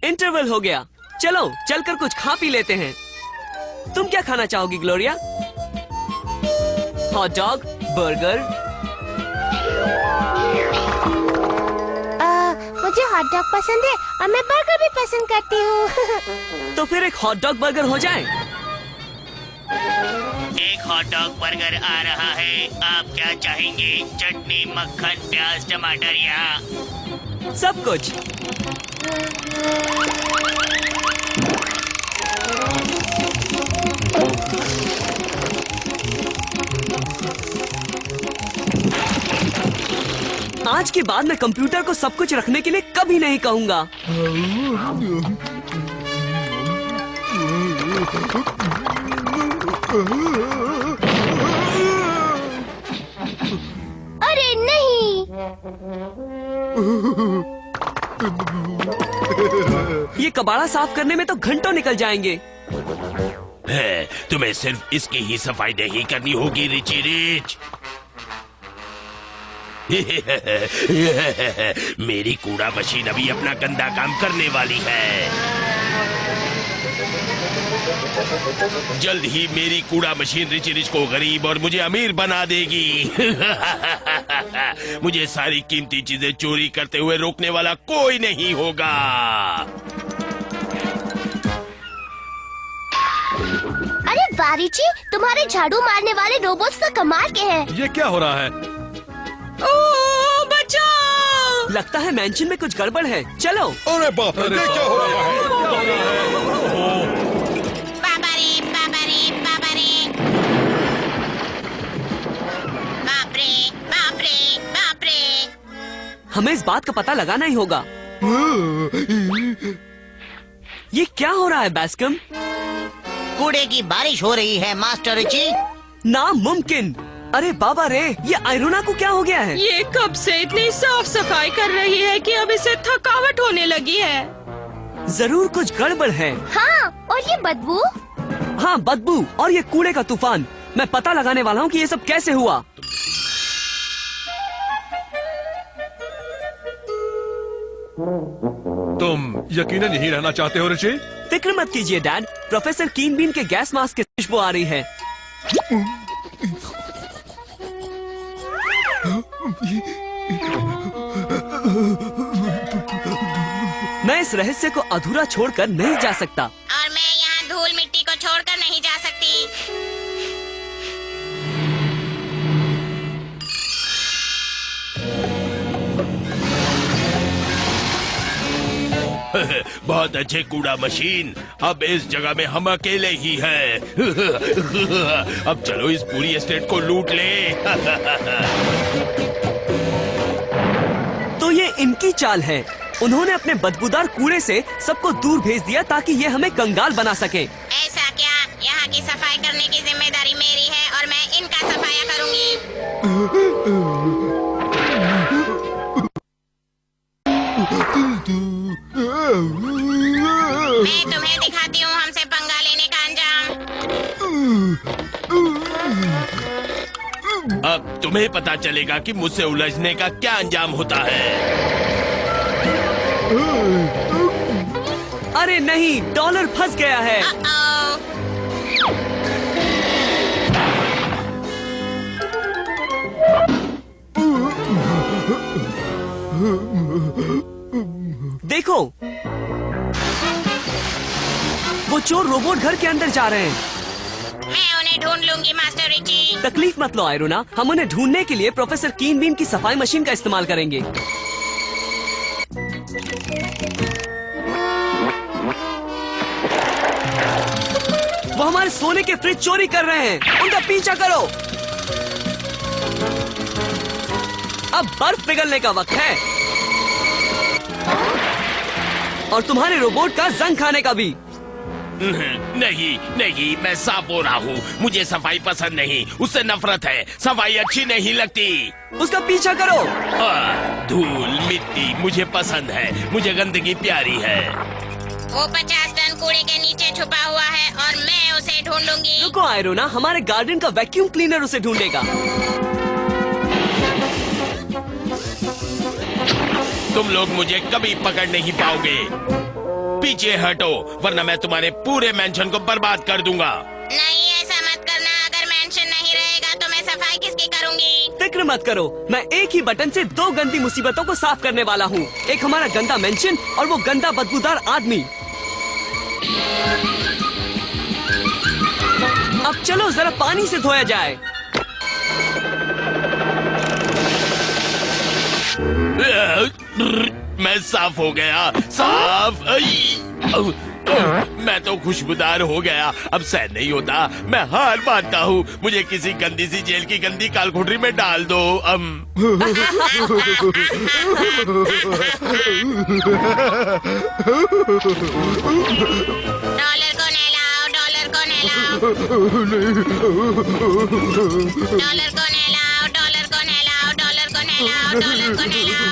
Interval हो गया। चलो चलकर कुछ खा पी लेते हैं। तुम क्या खाना चाहोगी ग्लोरिया? Hot dog, burger? मुझे हॉट डॉग पसंद है और मैं बर्गर भी पसंद करती हूँ। तो फिर एक हॉट डॉग बर्गर हो जाए। एक हॉट डॉग बर्गर आ रहा है। आप क्या चाहेंगे? चटनी, मक्खन, प्याज, टमाटर या सब कुछ। आज के बाद मैं कंप्यूटर को सब कुछ रखने के लिए कभी नहीं कहूँगा। अरे नहीं! ये कबाड़ा साफ करने में तो घंटों निकल जाएंगे। है, तुम्हें सिर्फ इसकी ही सफाई नहीं करनी होगी रिची रिच। मेरी कूड़ा मशीन अभी अपना गंदा काम करने वाली है। जल्द ही मेरी कूड़ा मशीन रिची रिच को गरीब और मुझे अमीर बना देगी। मुझे सारी कीमती चीजें चोरी करते हुए रोकने वाला कोई नहीं होगा। अरे वारिची, तुम्हारे झाड़ू मारने वाले रोबोट्स तो कमाल के हैं। ये क्या हो रहा है? ओह, बचाओ! लगता है मैंशन में कुछ गड़बड़ है। चलो। अरे बाप रे, ये क्या हो रहा है? बाबा रे, बाबा रे, बाबा रे। बाप रे, बाप रे, बाप रे। हमें इस बात का पता लगाना ही होगा। ये क्या हो रहा है बैस्कम? कूड़े की बारिश हो रही है मास्टर रिची। नामुमकिन। अरे बाबा रे, ये आयरोना को क्या हो गया है? ये कब से इतनी साफ सफाई कर रही है कि अब इसे थकावट होने लगी है। जरूर कुछ गड़बड़ है। हाँ, और ये बदबू? हाँ, बदबू और ये कूड़े का तूफान। मैं पता लगाने वाला हूँ कि ये सब कैसे हुआ। तुम यकीनन यहीं रहना चाहते हो रिची? फिक्र मत कीजिए डैड, प्रोफेसर कीन बीन के गैस मास्क की खुशबू आ रही है। मैं इस रहस्य को अधूरा छोड़कर नहीं जा सकता। और मैं यहाँ धूल मिट्टी को छोड़कर नहीं जा सकती। बहुत अच्छे कूड़ा मशीन। अब इस जगह में हम अकेले ही हैं। अब चलो इस पूरी एस्टेट को लूट ले। तो ये इनकी चाल है। उन्होंने अपने बदबूदार कूड़े से सबको दूर भेज दिया ताकि ये हमें कंगाल बना सके। ऐसा क्या? यहाँ की सफाई करने की जिम्मेदारी मेरी है और मैं इनका सफाया करूँगी। मैं तुम्हें दिखाती हूँ हमसे पंगा लेने का अंजाम। अब तुम्हें पता चलेगा कि मुझसे उलझने का क्या अंजाम होता है। अरे नहीं, डॉलर फंस गया है। देखो, वो चोर रोबोट घर के अंदर जा रहे हैं। मैं उन्हें ढूंढ लूंगी मास्टर रिची। तकलीफ मत लो आयरोना, हम उन्हें ढूंढने के लिए प्रोफेसर कीन बीन की सफाई मशीन का इस्तेमाल करेंगे। वो हमारे सोने के फ्रिज चोरी कर रहे हैं। उनका पीछा करो। अब बर्फ पिघलने का वक्त है और तुम्हारे रोबोट का जंग खाने का भी। नहीं नहीं, मैं साफ हो रहा हूँ। मुझे सफाई पसंद नहीं, उससे नफरत है। सफाई अच्छी नहीं लगती। उसका पीछा करो। धूल मिट्टी मुझे पसंद है। मुझे गंदगी प्यारी है। वो 50 टन कूड़े के नीचे छुपा हुआ है और मैं उसे ढूंढ लूंगी। रुको आयरोना, हमारे गार्डन का वैक्यूम क्लीनर उसे ढूंढेगा। तुम लोग मुझे कभी पकड़ नहीं पाओगे। पीछे हटो, वरना मैं तुम्हारे पूरे मेंशन को बर्बाद कर दूंगा। नहीं, ऐसा मत करना। अगर मेंशन नहीं रहेगा तो मैं सफाई किसकी करूंगी? फिक्र मत करो, मैं एक ही बटन से 2 गंदी मुसीबतों को साफ करने वाला हूँ। एक हमारा गंदा मेंशन और वो गंदा बदबूदार आदमी। अब चलो जरा पानी से धोया जाए। मैं साफ हो गया, साफ। मैं तो खुशबूदार हो गया, अब सहन नहीं होता। मैं हार मानता हूँ, मुझे किसी गंदी सी जेल की गंदी कालकोठरी में डाल दो। डॉलर को नहलाओ, डॉलर को नहलाओ, डॉलर को नहलाओ, डॉलर को नहलाओ, डॉलर को नहलाओ, डॉलर को नहलाओ।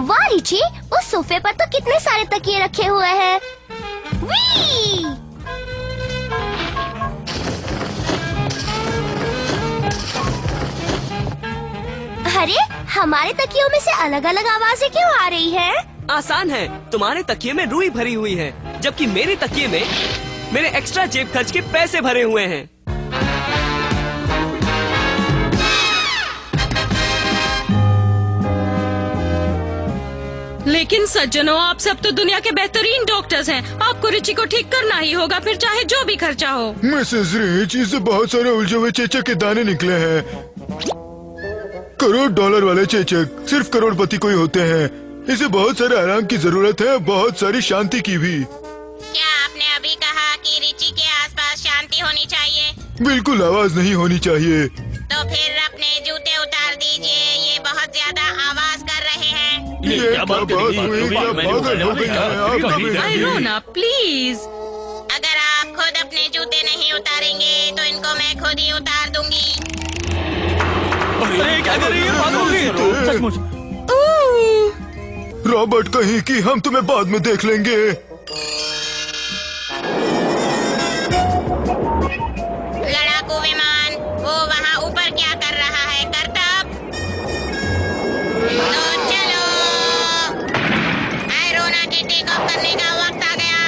वाह रिची, उस सोफे पर तो कितने सारे तकिए रखे हुए हैं। वी! अरे, हमारे तकियों में से अलग अलग आवाजें क्यों आ रही है? आसान है, तुम्हारे तकिए में रुई भरी हुई है, जबकि मेरे तकिए में मेरे एक्स्ट्रा जेब खर्च के पैसे भरे हुए हैं। लेकिन सज्जनों, आप सब तो दुनिया के बेहतरीन डॉक्टर्स हैं। आपको रिची को ठीक करना ही होगा, फिर चाहे जो भी खर्चा हो। मिसेस रिच, इससे बहुत सारे उलझे हुए चेचक के दाने निकले हैं। $1 वाले चेचक सिर्फ करोड़पति को ही होते हैं। इसे बहुत सारे आराम की जरूरत है, बहुत सारी शांति की भी। क्या आपने अभी कहा कि रिची के आसपास शांति होनी चाहिए? बिल्कुल आवाज नहीं होनी चाहिए। तो फिर अपने जूते उतार दीजिए, ये बहुत ज्यादा आवाज कर रहे हैं। ये क्या बात हुई? क्या पागल हो गई है आपका बेटा? आयरोना, प्लीज। अगर आप खुद अपने जूते नहीं उतारेंगे तो इनको मैं खुद ही उतार दूंगी। अरे क्या कर रही है? भागोगी? सचमुच। रॉबर्ट कहीं कि हम तुम्हें बाद में देख लेंगे। लड़ाकू विमान, वो वहाँ ऊपर क्या कर रहा है? करतब। तो चलो, आयरोना के टेक ऑफ करने का वक्त आ गया।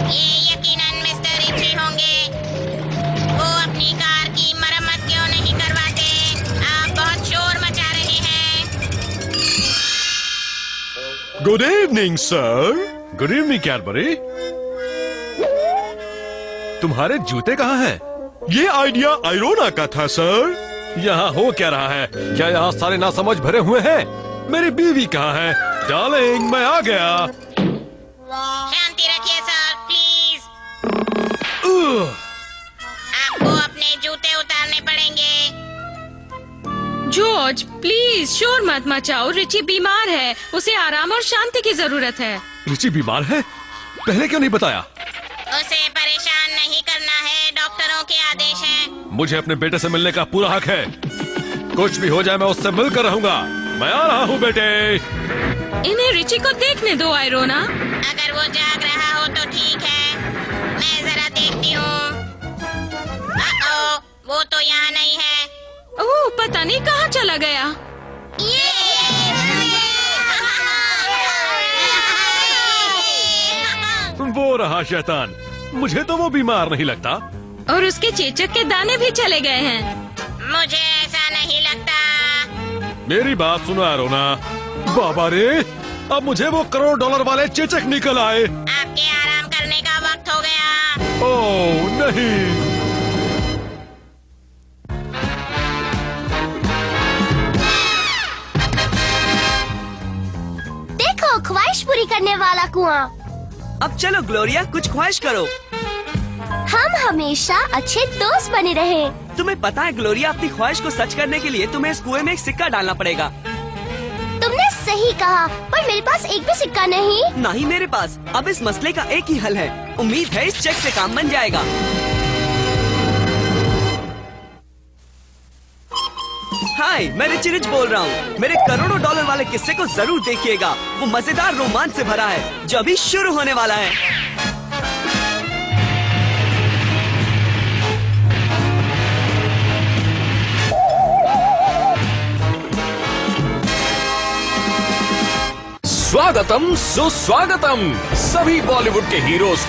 ये यकीनन मिस्टर रिची होंगे। वो अपनी कार की मरम्मत क्यों नहीं करवाते? आप बहुत शोर मचा रहे हैं। Good evening sir. Good evening Cadbury. तुम्हारे जूते कहाँ हैं? ये आइडिया आयरोना का था सर। यहाँ हो क्या रहा है? क्या यहाँ सारे नासमझ भरे हुए हैं? मेरी बीवी कहाँ है? डार्लिंग, मैं आ गया। शांति रखिए सर, प्लीज। आपको अपने जूते उतारने पड़ेंगे। जॉर्ज, प्लीज शोर मत मचाओ। रिची बीमार है, उसे आराम और शांति की जरूरत है। रिची बीमार है? पहले क्यों नहीं बताया? उसे परेशान नहीं करना है, डॉक्टरों के आदेश हैं। मुझे अपने बेटे से मिलने का पूरा हक है। कुछ भी हो जाए, मैं उससे मिलकर रहूंगा। मैं आ रहा हूँ बेटे। इन्हें रिची को देखने दो आयरोना। अगर वो जाग रहा हो तो ठीक है, मैं जरा देखती हूँ। वो तो यहाँ नहीं है। ओह, पता नहीं कहाँ चला गया। वो रहा शैतान। मुझे तो वो बीमार नहीं लगता। और उसके चेचक के दाने भी चले गए हैं। मुझे ऐसा नहीं लगता। मेरी बात सुनो आयरोना। बाबा रे, अब मुझे वो $1 वाले चेचक निकल आए। आपके आराम करने का वक्त हो गया। ओह नहीं। देखो, ख्वाहिश पूरी करने वाला कुआं। अब चलो ग्लोरिया, कुछ ख्वाहिश करो। हम हमेशा अच्छे दोस्त बने रहे। तुम्हें पता है ग्लोरिया, अपनी ख्वाहिश को सच करने के लिए तुम्हें इस कुएं में एक सिक्का डालना पड़ेगा। तुमने सही कहा, पर मेरे पास एक भी सिक्का नहीं। ना ही मेरे पास। अब इस मसले का एक ही हल है। उम्मीद है इस चेक से काम बन जाएगा। हाय, मैं रिची रिच बोल रहा हूँ। मेरे करोड़ों डॉलर वाले किस्से को जरूर देखिएगा। वो मजेदार रोमांच से भरा है जो अभी शुरू होने वाला है। स्वागतम सुस्वागतम सभी बॉलीवुड के हीरोज को